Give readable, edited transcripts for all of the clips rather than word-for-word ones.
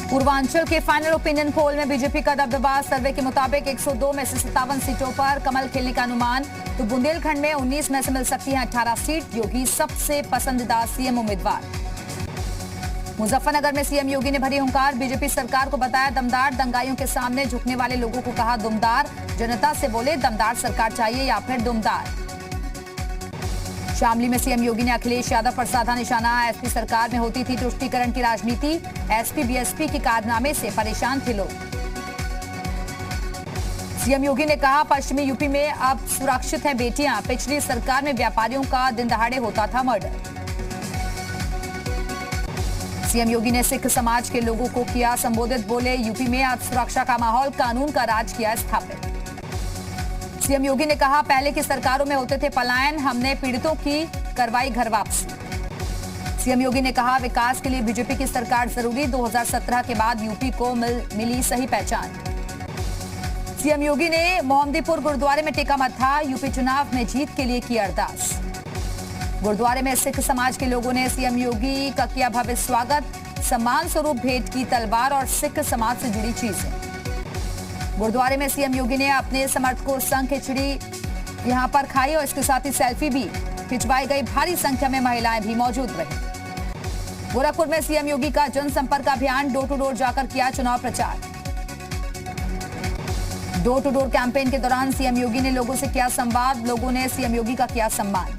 पूर्वांचल के final opinion poll में BJP का दबदबा। सर्वे के मुताबिक 102 में से 57 सीटों पर कमल खिलने का अनुमान, तो बुंदेलखंड में 19 में से मिल सकती हैं 18 सीट। योगी सबसे पसंदीदा सीएम उम्मीदवार। मुजफ्फरनगर में सीएम योगी ने भरी हुंकार, बीजेपी सरकार को बताया दमदार। दंगाइयों के सामने झुकने वाले लोगों को कहा दुमदार। जनता से बोले दमदार सरकार चाहिए या फिर दुमदार। शामली में सीएम योगी ने अखिलेश यादव पर साधा निशाना। एसपी सरकार में होती थी तुष्टीकरण की राजनीति, एसपी बीएसपी के कारनामे से परेशान थे लोग। सीएम योगी ने कहा पश्चिमी यूपी में अब सुरक्षित हैं बेटियां, पिछली सरकार में व्यापारियों का दिन दहाड़े होता था मर्डर। सीएम योगी ने सिख समाज के लोगों को किया संबोधित, बोले यूपी में अब सुरक्षा का माहौल, कानून का राज किया स्थापित। सीएम योगी ने कहा पहले की सरकारों में होते थे पलायन, हमने पीड़ितों की करवाई घर वापसी। सीएम योगी ने कहा विकास के लिए बीजेपी की सरकार जरूरी, 2017 के बाद यूपी को मिली सही पहचान। सीएम योगी ने मोहम्मदीपुर गुरुद्वारे में टेका मत्था, यूपी चुनाव में जीत के लिए की अरदास। गुरुद्वारे में सिख समाज के लोगों ने सीएम योगी का किया भव्य स्वागत, सम्मान स्वरूप भेंट की तलवार और सिख समाज से जुड़ी चीजें। गुरुद्वारे में सीएम योगी ने अपने समर्थकों संग खिचड़ी यहां पर खाई और इसके साथ ही सेल्फी भी खिंचवाई गई। भारी संख्या में महिलाएं भी मौजूद रही। गोरखपुर में सीएम योगी का जनसंपर्क अभियान, डोर टू डोर जाकर किया चुनाव प्रचार। डोर टू डोर कैंपेन के दौरान सीएम योगी ने लोगों से किया संवाद, लोगों ने सीएम योगी का किया सम्मान।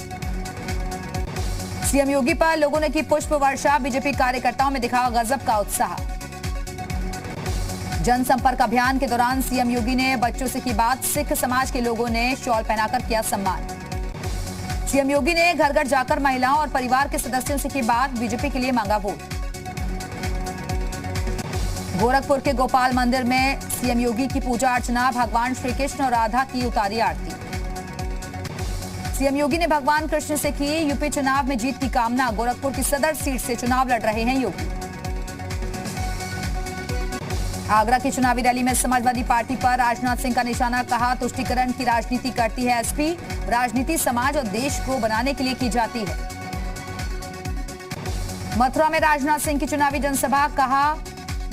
सीएम योगी पर लोगों ने की पुष्प वर्षा, बीजेपी कार्यकर्ताओं में दिखा गजब का उत्साह। जनसंपर्क अभियान के दौरान सीएम योगी ने बच्चों से की बात, सिख समाज के लोगों ने शॉल पहनाकर किया सम्मान। सीएम योगी ने घर घर जाकर महिलाओं और परिवार के सदस्यों से की बात, बीजेपी के लिए मांगा वोट। गोरखपुर के गोपाल मंदिर में सीएम योगी की पूजा अर्चना, भगवान श्री कृष्ण और राधा की उतारी आरती। सीएम योगी ने भगवान कृष्ण से की यूपी चुनाव में जीत की कामना, गोरखपुर की सदर सीट से चुनाव लड़ रहे हैं योगी। आगरा की चुनावी रैली में समाजवादी पार्टी पर राजनाथ सिंह का निशाना, कहा तुष्टीकरण की राजनीति करती है एसपी, राजनीति समाज और देश को बनाने के लिए की जाती है। मथुरा में राजनाथ सिंह की चुनावी जनसभा, कहा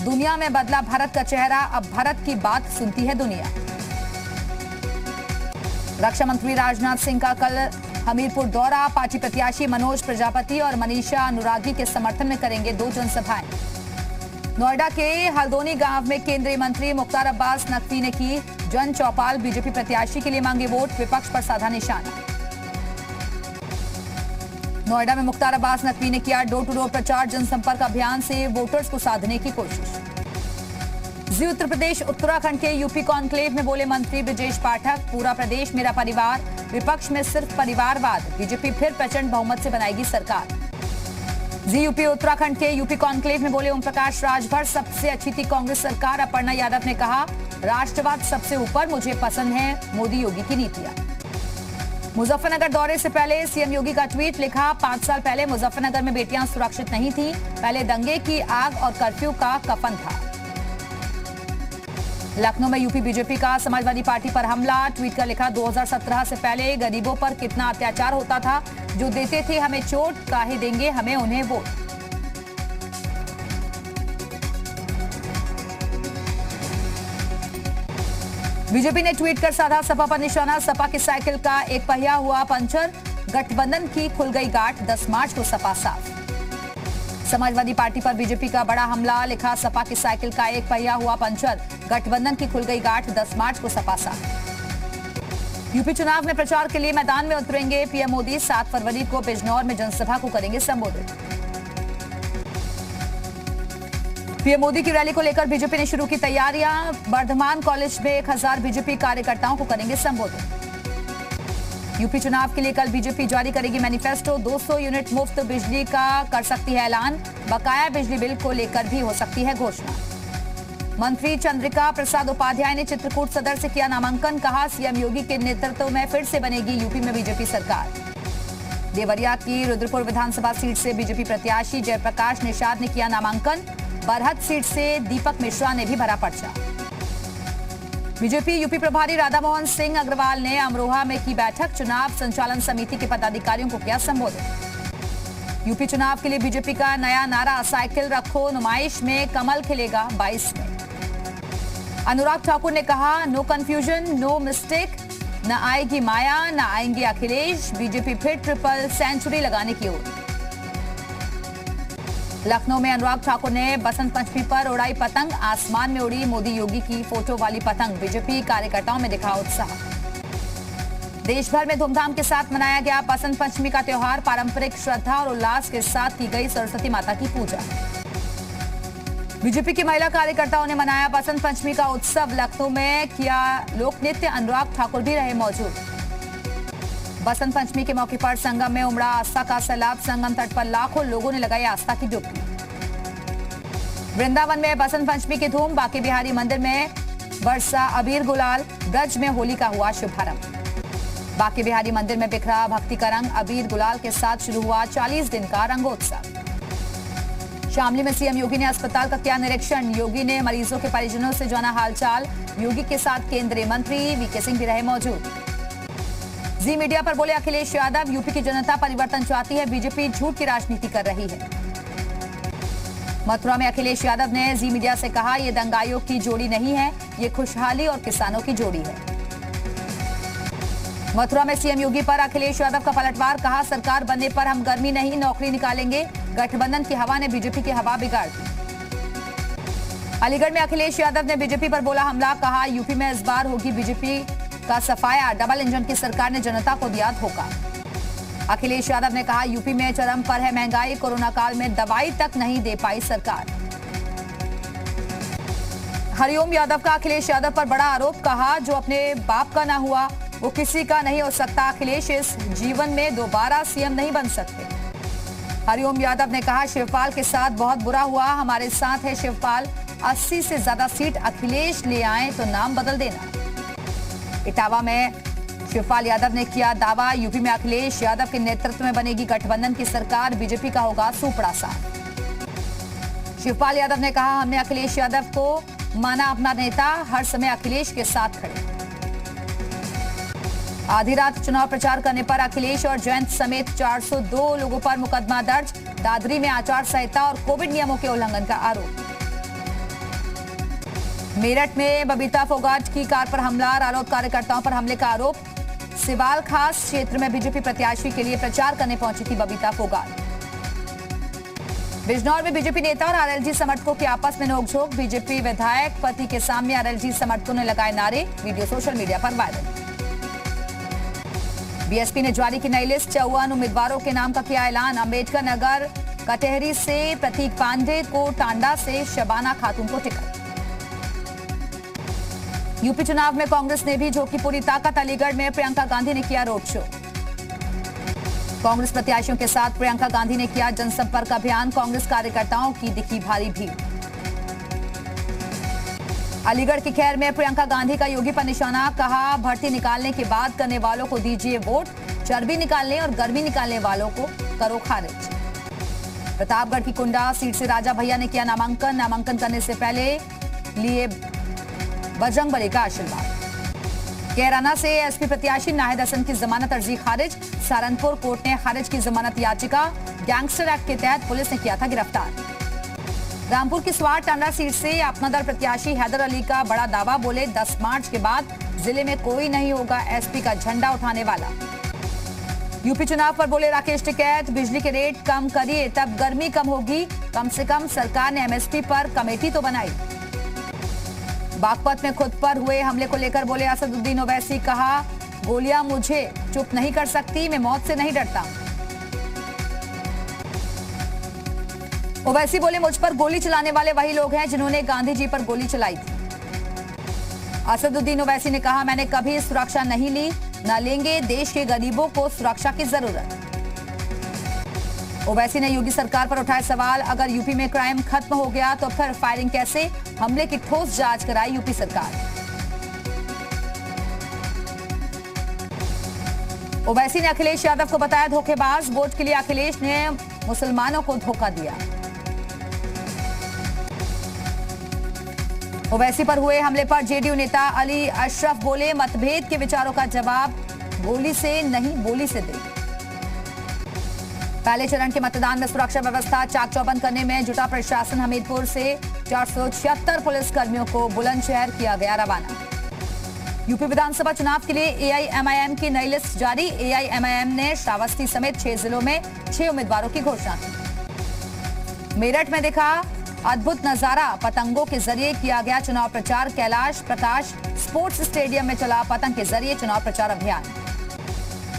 दुनिया में बदला भारत का चेहरा, अब भारत की बात सुनती है दुनिया। रक्षा मंत्री राजनाथ सिंह का कल हमीरपुर दौरा, पार्टी प्रत्याशी मनोज प्रजापति और मनीषा अनुरागी के समर्थन में करेंगे 2 जनसभाएं। नोएडा के हल्दोनी गांव में केंद्रीय मंत्री मुख्तार अब्बास नकवी ने की जन चौपाल, बीजेपी प्रत्याशी के लिए मांगे वोट, विपक्ष पर साधा निशाना। नोएडा में मुख्तार अब्बास नकवी ने किया डोर टू डोर प्रचार, जनसंपर्क अभियान से वोटर्स को साधने की कोशिश। जी उत्तर प्रदेश उत्तराखंड के यूपी कॉन्क्लेव में बोले मंत्री ब्रजेश पाठक, पूरा प्रदेश मेरा परिवार, विपक्ष में सिर्फ परिवारवाद, बीजेपी फिर प्रचंड बहुमत से बनाएगी सरकार। जी यूपी उत्तराखंड के यूपी कॉन्क्लेव में बोले ओम प्रकाश राजभर, सबसे अच्छी थी कांग्रेस सरकार। अपर्णा यादव ने कहा राष्ट्रवाद सबसे ऊपर, मुझे पसंद है मोदी योगी की नीतियां। मुजफ्फरनगर दौरे से पहले सीएम योगी का ट्वीट, लिखा 5 साल पहले मुजफ्फरनगर में बेटियां सुरक्षित नहीं थी, पहले दंगे की आग और कर्फ्यू का कफन था। लखनऊ में यूपी बीजेपी का समाजवादी पार्टी पर हमला, ट्वीट कर लिखा 2017 से पहले गरीबों पर कितना अत्याचार होता था, जो देते थे हमें चोट, काहे देंगे हमें उन्हें वोट। बीजेपी ने ट्वीट कर साधा सपा पर निशाना, सपा की साइकिल का एक पहिया हुआ पंचर, गठबंधन की खुल गई गांठ, 10 मार्च को सपा साफ। समाजवादी पार्टी पर बीजेपी का बड़ा हमला, लिखा सपा की साइकिल का एक पहिया हुआ पंचर, गठबंधन की खुल गई गांठ, 10 मार्च को सपा साफ। यूपी चुनाव में प्रचार के लिए मैदान में उतरेंगे पीएम मोदी, 7 फरवरी को बिजनौर में जनसभा को करेंगे संबोधित। पीएम मोदी की रैली को लेकर बीजेपी ने शुरू की तैयारियां, वर्धमान कॉलेज में 1000 बीजेपी कार्यकर्ताओं को करेंगे संबोधित। यूपी चुनाव के लिए कल बीजेपी जारी करेगी मैनिफेस्टो, 200 यूनिट मुफ्त बिजली का कर सकती है ऐलान, बकाया बिजली बिल को लेकर भी हो सकती है घोषणा। मंत्री चंद्रिका प्रसाद उपाध्याय ने चित्रकूट सदर से किया नामांकन, कहा सीएम योगी के नेतृत्व में फिर से बनेगी यूपी में बीजेपी सरकार। देवरिया की रुद्रपुर विधानसभा सीट से बीजेपी प्रत्याशी जयप्रकाश निषाद ने किया नामांकन, बरहत सीट से दीपक मिश्रा ने भी भरा पर्चा। बीजेपी यूपी प्रभारी राधा मोहन सिंह अग्रवाल ने अमरोहा में की बैठक, चुनाव संचालन समिति के पदाधिकारियों को किया संबोधित। यूपी चुनाव के लिए बीजेपी का नया नारा, साइकिल रखो नुमाइश में, कमल खिलेगा 22 में। अनुराग ठाकुर ने कहा, नो कंफ्यूजन, नो मिस्टेक, न आएगी माया, न आएंगे अखिलेश, बीजेपी फिर ट्रिपल सेंचुरी लगाने की ओर। लखनऊ में अनुराग ठाकुर ने बसंत पंचमी पर उड़ाई पतंग, आसमान में उड़ी मोदी योगी की फोटो वाली पतंग, बीजेपी कार्यकर्ताओं में दिखा उत्साह। देश भर में धूमधाम के साथ मनाया गया बसंत पंचमी का त्योहार, पारंपरिक श्रद्धा और उल्लास के साथ की गई सरस्वती माता की पूजा। बीजेपी की महिला कार्यकर्ताओं ने मनाया बसंत पंचमी का उत्सव, लखनऊ में किया लोक नृत्य, अनुराग ठाकुर भी रहे मौजूद। बसंत पंचमी के मौके पर संगम में उमड़ा आस्था का सैलाब, संगम तट पर लाखों लोगों ने लगाई आस्था की डुबकी। वृंदावन में बसंत पंचमी की धूम, बांके बिहारी मंदिर में बरसा अबीर गुलाल, ब्रज में होली का हुआ शुभारंभ। बांके बिहारी मंदिर में बिखरा भक्ति का रंग, अबीर गुलाल के साथ शुरू हुआ 40 दिन का रंगोत्सव। शामली में सीएम योगी ने अस्पताल का किया निरीक्षण, योगी ने मरीजों के परिजनों से जाना हालचाल, योगी के साथ केंद्रीय मंत्री वीके सिंह भी रहे मौजूद। जी मीडिया पर बोले अखिलेश यादव, यूपी की जनता परिवर्तन चाहती है, बीजेपी झूठ की राजनीति कर रही है। मथुरा में अखिलेश यादव ने जी मीडिया से कहा, ये दंगाइयों की जोड़ी नहीं है, ये खुशहाली और किसानों की जोड़ी है। मथुरा में सीएम योगी पर अखिलेश यादव का पलटवार, कहा सरकार बनने पर हम गर्मी नहीं नौकरी निकालेंगे, गठबंधन की हवा ने बीजेपी की हवा बिगाड़ दी। अलीगढ़ में अखिलेश यादव ने बीजेपी पर बोला हमला, कहा यूपी में इस बार होगी बीजेपी का सफाया, डबल इंजन की सरकार ने जनता को दिया धोखा। अखिलेश यादव ने कहा यूपी में चरम पर है महंगाई, कोरोना काल में दवाई तक नहीं दे पाई सरकार। हरिओम यादव का अखिलेश यादव पर बड़ा आरोप, कहा जो अपने बाप का ना हुआ वो किसी का नहीं हो सकता, अखिलेश इस जीवन में दोबारा सीएम नहीं बन सकते। हरिओम यादव ने कहा शिवपाल के साथ बहुत बुरा हुआ, हमारे साथ है शिवपाल, 80 से ज्यादा सीट अखिलेश ले आए तो नाम बदल देना। इटावा में शिवपाल यादव ने किया दावा, यूपी में अखिलेश यादव के नेतृत्व में बनेगी गठबंधन की सरकार, बीजेपी का होगा सुपड़ा साथ। शिवपाल यादव ने कहा हमने अखिलेश यादव को माना अपना नेता, हर समय अखिलेश के साथ खड़े। आधी रात चुनाव प्रचार करने पर अखिलेश और जयंत समेत 402 लोगों पर मुकदमा दर्ज, दादरी में आचार संहिता और कोविड नियमों के उल्लंघन का आरोप। मेरठ में बबीता फोगाट की कार पर हमला, रालोद कार्यकर्ताओं पर हमले का आरोप। सिवाल खास क्षेत्र में बीजेपी प्रत्याशी के लिए प्रचार करने पहुंची थी बबीता फोगाट। बिजनौर में बीजेपी नेता और आरएलजी समर्थकों के आपस में नोकझोंक, बीजेपी विधायक पति के सामने आरएलजी समर्थकों ने लगाए नारे, वीडियो सोशल मीडिया पर वायरल। बीएसपी ने जारी की नई लिस्ट, 54 उम्मीदवारों के नाम का किया ऐलान, अंबेडकर नगर कटेहरी से प्रतीक पांडे को, टांडा से शबाना खातून को टिकट। यूपी चुनाव में कांग्रेस ने भी झोंकी पूरी ताकत, अलीगढ़ में प्रियंका गांधी ने किया रोड शो। कांग्रेस प्रत्याशियों के साथ प्रियंका गांधी ने किया जनसंपर्क अभियान, कांग्रेस कार्यकर्ताओं की दिखी भारी भीड़। अलीगढ़ की खैर में प्रियंका गांधी का योगी पर निशाना, कहा भर्ती निकालने के बाद करने वालों को दीजिए वोट, चर्बी निकालने और गर्मी निकालने वालों को करो खारिज। प्रतापगढ़ की कुंडा सीट से राजा भैया ने किया नामांकन, नामांकन करने से पहले लिए बजरंगबली का आशीर्वाद। कैराना से एसपी प्रत्याशी नाहिद हसन की जमानत अर्जी खारिज, सहारनपुर कोर्ट ने खारिज की जमानत याचिका, गैंगस्टर एक्ट के तहत पुलिस ने किया था गिरफ्तार। रामपुर की स्वार टांडा सीट से अपना दल प्रत्याशी हैदर अली का बड़ा दावा, बोले 10 मार्च के बाद जिले में कोई नहीं होगा एसपी का झंडा उठाने वाला। यूपी चुनाव पर बोले राकेश टिकैत, बिजली के रेट कम करिए तब गर्मी कम होगी, कम से कम सरकार ने एमएसपी पर कमेटी तो बनाई। बागपत में खुद पर हुए हमले को लेकर बोले असदुद्दीन ओवैसी, कहा गोलियां मुझे चुप नहीं कर सकती, मैं मौत से नहीं डरता। ओवैसी बोले मुझ पर गोली चलाने वाले वही लोग हैं जिन्होंने गांधी जी पर गोली चलाई थी। असदुद्दीन ओवैसी ने कहा मैंने कभी सुरक्षा नहीं ली, न लेंगे, देश के गरीबों को सुरक्षा की जरूरत। ओवैसी ने योगी सरकार पर उठाए सवाल, अगर यूपी में क्राइम खत्म हो गया तो फिर फायरिंग कैसे, हमले की ठोस जांच कराई यूपी सरकार। ओवैसी ने अखिलेश यादव को बताया धोखेबाज, वोट के लिए अखिलेश ने मुसलमानों को धोखा दिया। ओवैसी पर हुए हमले पर जेडीयू नेता अली अशरफ बोले मतभेद के विचारों का जवाब गोली से नहीं बोली से दे। पहले चरण के मतदान में सुरक्षा व्यवस्था चाक चौबंद करने में जुटा प्रशासन। हमीरपुर से 476 पुलिस कर्मियों को बुलंदशहर किया गया रवाना। यूपी विधानसभा चुनाव के लिए एआईएमआईएम की नई लिस्ट जारी। एआईएमआईएम ने श्रावस्ती समेत 6 जिलों में 6 उम्मीदवारों की घोषणा की। मेरठ में दिखा अद्भुत नजारा, पतंगों के जरिए किया गया चुनाव प्रचार। कैलाश प्रकाश स्पोर्ट्स स्टेडियम में चला पतंग के जरिए चुनाव प्रचार अभियान।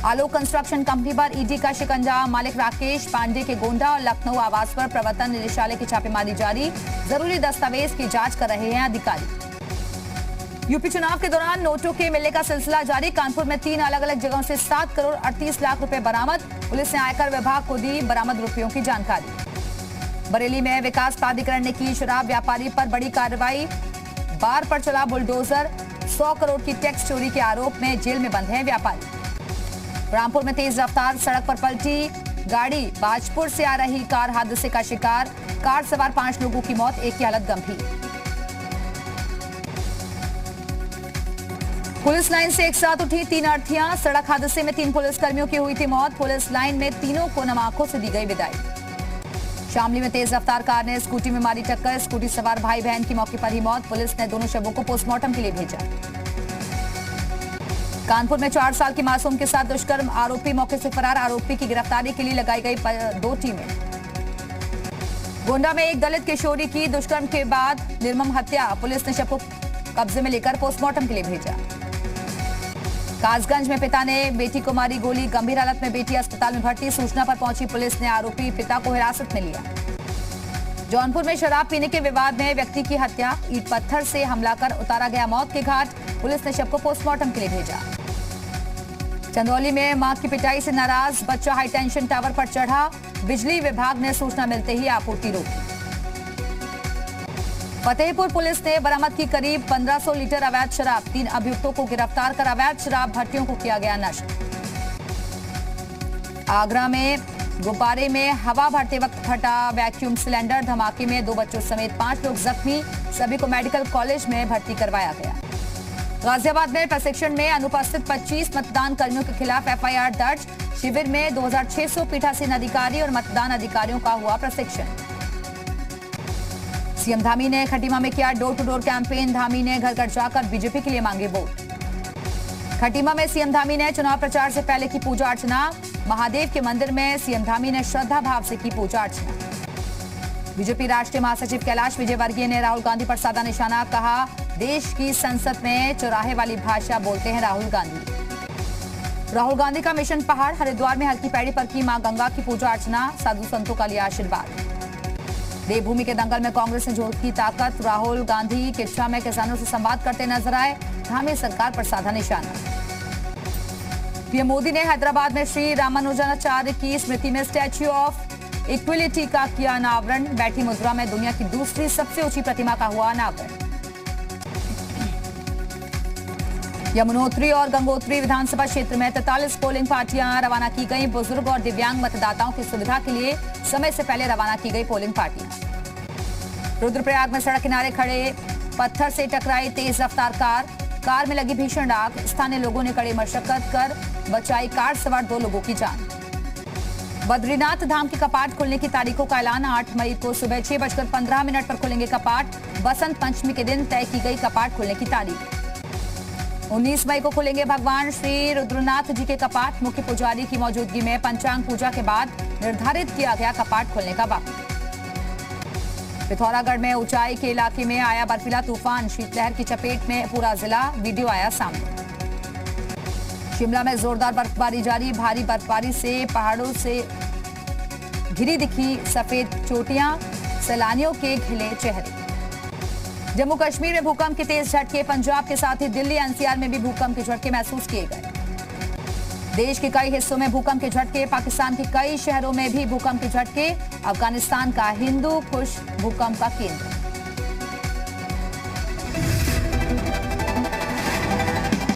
आलोक कंस्ट्रक्शन कंपनी पर ईडी का शिकंजा। मालिक राकेश पांडे के गोंडा और लखनऊ आवास पर प्रवर्तन निदेशालय की छापेमारी जारी। जरूरी दस्तावेज की जांच कर रहे हैं अधिकारी। यूपी चुनाव के दौरान नोटों के मिलने का सिलसिला जारी। कानपुर में 3 अलग अलग जगहों से 7 करोड़ 38 लाख रुपए बरामद। पुलिस ने आयकर विभाग को दी बरामद रुपयों की जानकारी। बरेली में विकास प्राधिकरण ने की शराब व्यापारी पर बड़ी कार्रवाई। बार पर चला बुलडोजर। 100 करोड़ की टैक्स चोरी के आरोप में जेल में बंद है व्यापारी। रामपुर में तेज रफ्तार सड़क पर पलटी गाड़ी। बाजपुर से आ रही कार हादसे का शिकार। कार सवार 5 लोगों की मौत, एक की हालत गंभीर। पुलिस लाइन से एक साथ उठी 3 अर्थियां। सड़क हादसे में 3 पुलिसकर्मियों की हुई थी मौत। पुलिस लाइन में तीनों को नम आंखों से दी गई विदाई। शामली में तेज रफ्तार कार ने स्कूटी में मारी टक्कर। स्कूटी सवार भाई बहन की मौके पर ही मौत। पुलिस ने दोनों शवों को पोस्टमार्टम के लिए भेजा। कानपुर में 4 साल की मासूम के साथ दुष्कर्म, आरोपी मौके से फरार। आरोपी की गिरफ्तारी के लिए लगाई गई 2 टीमें। गोंडा में एक दलित किशोरी की दुष्कर्म के बाद निर्मम हत्या। पुलिस ने शव को कब्जे में लेकर पोस्टमार्टम के लिए भेजा। कासगंज में पिता ने बेटी को मारी गोली। गंभीर हालत में बेटी अस्पताल में भर्ती। सूचना पर पहुंची पुलिस ने आरोपी पिता को हिरासत में लिया। जौनपुर में शराब पीने के विवाद में व्यक्ति की हत्या। ईंट पत्थर से हमला कर उतारा गया मौत के घाट। पुलिस ने शव को पोस्टमार्टम के लिए भेजा। चंदौली में मां की पिटाई से नाराज बच्चा हाईटेंशन टावर पर चढ़ा। बिजली विभाग ने सूचना मिलते ही आपूर्ति रोकी। फतेहपुर पुलिस ने बरामद की करीब 1500 लीटर अवैध शराब। 3 अभियुक्तों को गिरफ्तार कर अवैध शराब भट्टियों को किया गया नष्ट। आगरा में गुब्बारे में हवा भरते वक्त फटा वैक्यूम सिलेंडर। धमाके में 2 बच्चों समेत 5 लोग जख्मी। सभी को मेडिकल कॉलेज में भर्ती करवाया गया। गाजियाबाद में प्रशिक्षण में अनुपस्थित 25 मतदान कर्मियों के खिलाफ एफआईआर दर्ज। शिविर में 2600 पीठासीन अधिकारी और मतदान अधिकारियों का हुआ प्रशिक्षण। सीएम धामी ने खटीमा में किया door to door campaign. Dhami ने घर घर जाकर बीजेपी के लिए मांगे वोट। खटीमा में सीएम धामी ने चुनाव प्रचार से पहले की पूजा अर्चना। महादेव के मंदिर में सीएम धामी ने श्रद्धा भाव से की पूजा अर्चना। बीजेपी राष्ट्रीय महासचिव कैलाश विजयवर्गीय ने राहुल गांधी पर साधा निशाना। कहा देश की संसद में चौराहे वाली भाषा बोलते हैं राहुल गांधी। राहुल गांधी का मिशन पहाड़। हरिद्वार में हल्की पैड़ी पर की मां गंगा की पूजा अर्चना। साधु संतों का लिया आशीर्वाद। देवभूमि के दंगल में कांग्रेस ने झोंकी ताकत। राहुल गांधी किच्छा में किसानों से संवाद करते नजर आए। धामी सरकार पर साधा निशाना। पीएम मोदी ने हैदराबाद में श्री रामानुजाचार्य की स्मृति में स्टैच्यू ऑफ इक्विलिटी का किया अनावरण। बैठी मुद्रा में दुनिया की दूसरी सबसे ऊंची प्रतिमा का हुआ अनावरण। यमुनोत्री और गंगोत्री विधानसभा क्षेत्र में 43 पोलिंग पार्टियां रवाना की गई। बुजुर्ग और दिव्यांग मतदाताओं की सुविधा के लिए समय से पहले रवाना की गई पोलिंग पार्टियां। रुद्रप्रयाग में सड़क किनारे खड़े पत्थर से टकराई तेज रफ्तार कार में लगी भीषण आग। स्थानीय लोगों ने कड़ी मशक्कत कर बचाई कार सवार 2 लोगों की जान। बद्रीनाथ धाम के कपाट खुलने की तारीखों का ऐलान। 8 मई को सुबह 6:15 पर खुलेंगे कपाट। बसंत पंचमी के दिन तय की गई कपाट खुलने की तारीख। 19 मई को खुलेंगे भगवान श्री रुद्रनाथ जी के कपाट। मुख्य पुजारी की मौजूदगी में पंचांग पूजा के बाद निर्धारित किया गया कपाट खुलने का वक्त। पिथौरागढ़ में ऊंचाई के इलाके में आया बर्फीला तूफान। शीतलहर की चपेट में पूरा जिला। वीडियो आया सामने। शिमला में जोरदार बर्फबारी जारी। भारी बर्फबारी से पहाड़ों से घिरी दिखी सफेद चोटियां। सैलानियों के खिले चेहरे। जम्मू कश्मीर में भूकंप के तेज झटके। पंजाब के साथ ही दिल्ली एनसीआर में भी भूकंप के झटके महसूस किए गए। देश के कई हिस्सों में भूकंप के झटके। पाकिस्तान के कई शहरों में भी भूकंप के झटके। अफगानिस्तान का हिंदू कुश भूकंप का केंद्र।